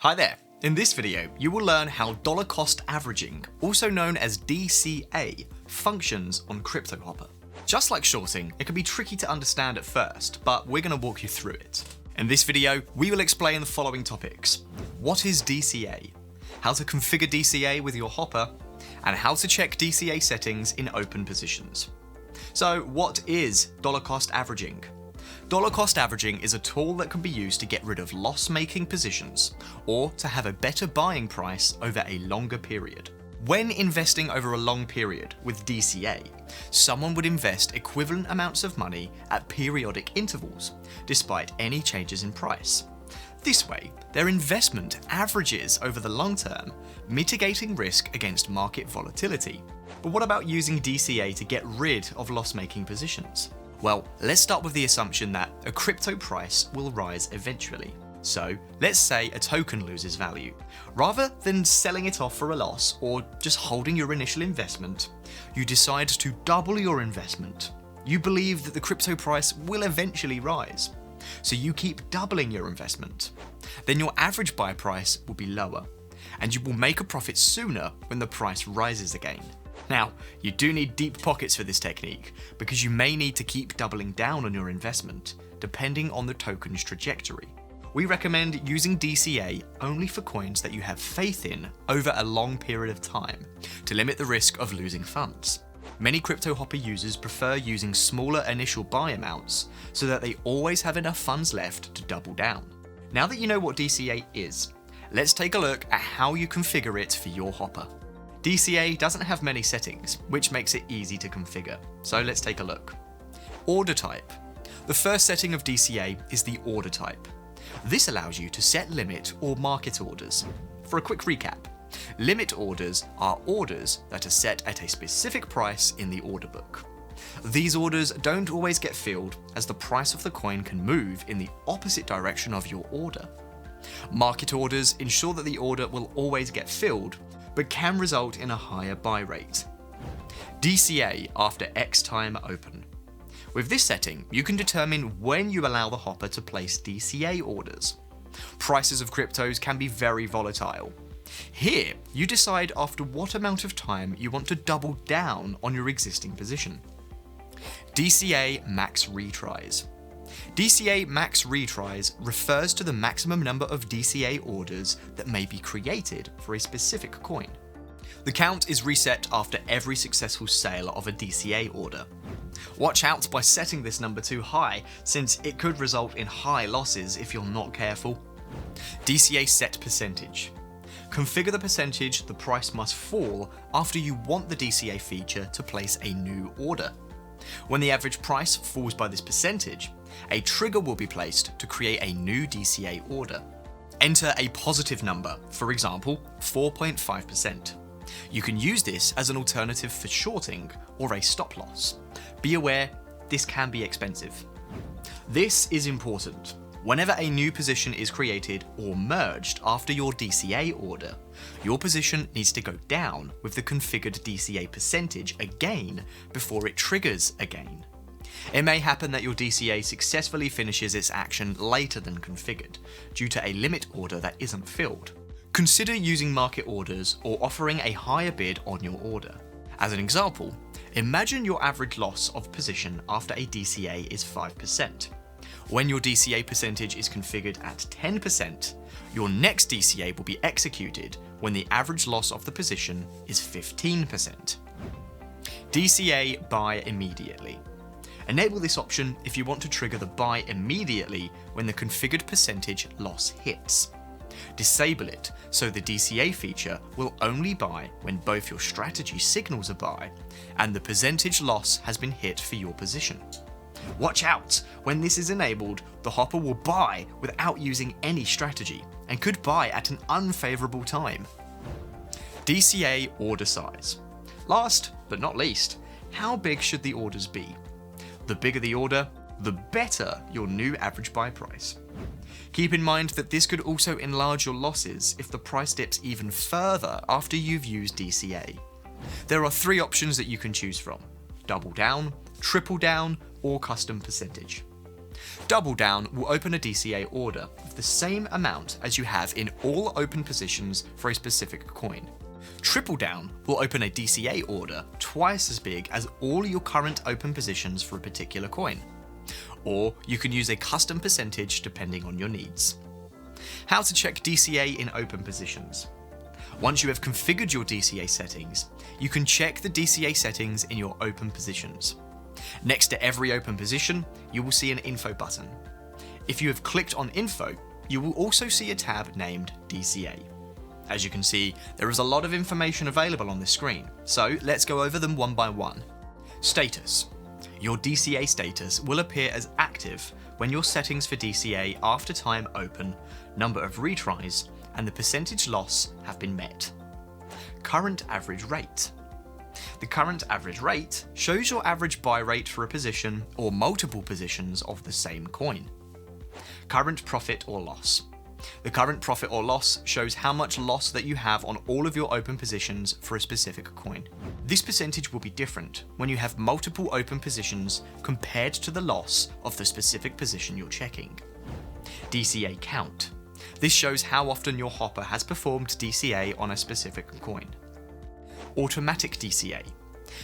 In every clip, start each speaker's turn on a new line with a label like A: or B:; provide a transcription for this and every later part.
A: Hi there. In this video, you will learn how dollar cost averaging, also known as DCA, functions on Cryptohopper. Just like shorting, it can be tricky to understand at first, but we're going to walk you through it. In this video, we will explain the following topics. What is DCA? How to configure DCA with your hopper, and how to check DCA settings in open positions. So what is dollar cost averaging? Dollar cost averaging is a tool that can be used to get rid of loss-making positions, or to have a better buying price over a longer period. When investing over a long period with DCA, someone would invest equivalent amounts of money at periodic intervals, despite any changes in price. This way, their investment averages over the long term, mitigating risk against market volatility. But what about using DCA to get rid of loss-making positions? Well, let's start with the assumption that a crypto price will rise eventually. So, let's say a token loses value. Rather than selling it off for a loss or just holding your initial investment, you decide to double your investment. You believe that the crypto price will eventually rise, so you keep doubling your investment. Then your average buy price will be lower, and you will make a profit sooner when the price rises again. Now, you do need deep pockets for this technique, because you may need to keep doubling down on your investment, depending on the token's trajectory. We recommend using DCA only for coins that you have faith in over a long period of time, to limit the risk of losing funds. Many Cryptohopper users prefer using smaller initial buy amounts, so that they always have enough funds left to double down. Now that you know what DCA is, let's take a look at how you configure it for your hopper. DCA doesn't have many settings, which makes it easy to configure, so let's take a look. Order type. The first setting of DCA is the order type. This allows you to set limit or market orders. For a quick recap, limit orders are orders that are set at a specific price in the order book. These orders don't always get filled, as the price of the coin can move in the opposite direction of your order. Market orders ensure that the order will always get filled, but can result in a higher buy rate. DCA after X time open. With this setting, you can determine when you allow the hopper to place DCA orders. Prices of cryptos can be very volatile. Here, you decide after what amount of time you want to double down on your existing position. DCA max retries. DCA max retries refers to the maximum number of DCA orders that may be created for a specific coin. The count is reset after every successful sale of a DCA order. Watch out by setting this number too high, since it could result in high losses if you're not careful. DCA set percentage. Configure the percentage the price must fall after you want the DCA feature to place a new order. When the average price falls by this percentage, a trigger will be placed to create a new DCA order. Enter a positive number, for example, 4.5%. You can use this as an alternative for shorting or a stop loss. Be aware, this can be expensive. This is important. Whenever a new position is created or merged after your DCA order, your position needs to go down with the configured DCA percentage again before it triggers again. It may happen that your DCA successfully finishes its action later than configured, due to a limit order that isn't filled. Consider using market orders or offering a higher bid on your order. As an example, imagine your average loss of position after a DCA is 5%. When your DCA percentage is configured at 10%, your next DCA will be executed when the average loss of the position is 15%. DCA buy immediately. Enable this option if you want to trigger the buy immediately when the configured percentage loss hits. Disable it so the DCA feature will only buy when both your strategy signals a buy and the percentage loss has been hit for your position. Watch out! When this is enabled, the hopper will buy without using any strategy and could buy at an unfavorable time. DCA order size. Last but not least, how big should the orders be? The bigger the order, the better your new average buy price. Keep in mind that this could also enlarge your losses if the price dips even further after you've used DCA. There are 3 options that you can choose from: double down, triple down, or custom percentage. Double down will open a DCA order of the same amount as you have in all open positions for a specific coin. Triple down will open a DCA order twice as big as all your current open positions for a particular coin. Or you can use a custom percentage depending on your needs. How to check DCA in open positions. Once you have configured your DCA settings, you can check the DCA settings in your open positions. Next to every open position, you will see an info button. If you have clicked on info, you will also see a tab named DCA. As you can see, there is a lot of information available on this screen, so let's go over them one by one. Status. Your DCA status will appear as active when your settings for DCA after time open, number of retries, and the percentage loss have been met. Current average rate. The current average rate shows your average buy rate for a position or multiple positions of the same coin. Current profit or loss. The current profit or loss shows how much loss that you have on all of your open positions for a specific coin. This percentage will be different when you have multiple open positions compared to the loss of the specific position you're checking. DCA count. This shows how often your hopper has performed DCA on a specific coin. Automatic DCA.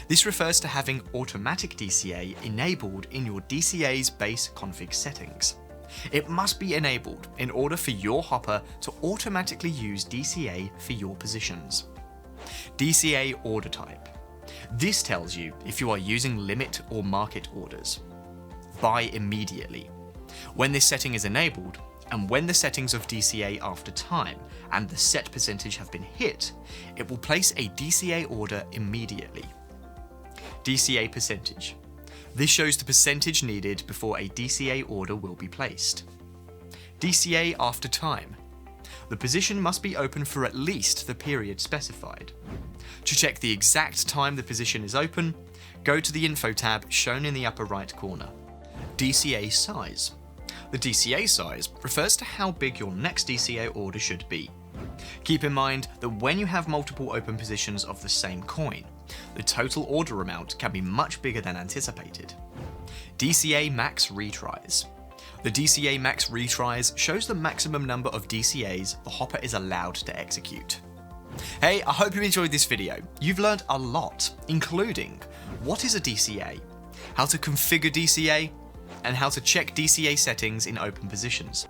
A: This refers to having automatic DCA enabled in your DCA's base config settings. It must be enabled in order for your hopper to automatically use DCA for your positions. DCA order type. This tells you if you are using limit or market orders. Buy immediately. When this setting is enabled, and when the settings of DCA after time and the set percentage have been hit, it will place a DCA order immediately. DCA percentage. This shows the percentage needed before a DCA order will be placed. DCA after time. The position must be open for at least the period specified. To check the exact time the position is open, go to the info tab shown in the upper right corner. DCA size. The DCA size refers to how big your next DCA order should be. Keep in mind that when you have multiple open positions of the same coin, the total order amount can be much bigger than anticipated. DCA max retries. The DCA max retries shows the maximum number of DCAs the hopper is allowed to execute. Hey, I hope you enjoyed this video. You've learned a lot, including what is a DCA, how to configure DCA, and how to check DCA settings in open positions.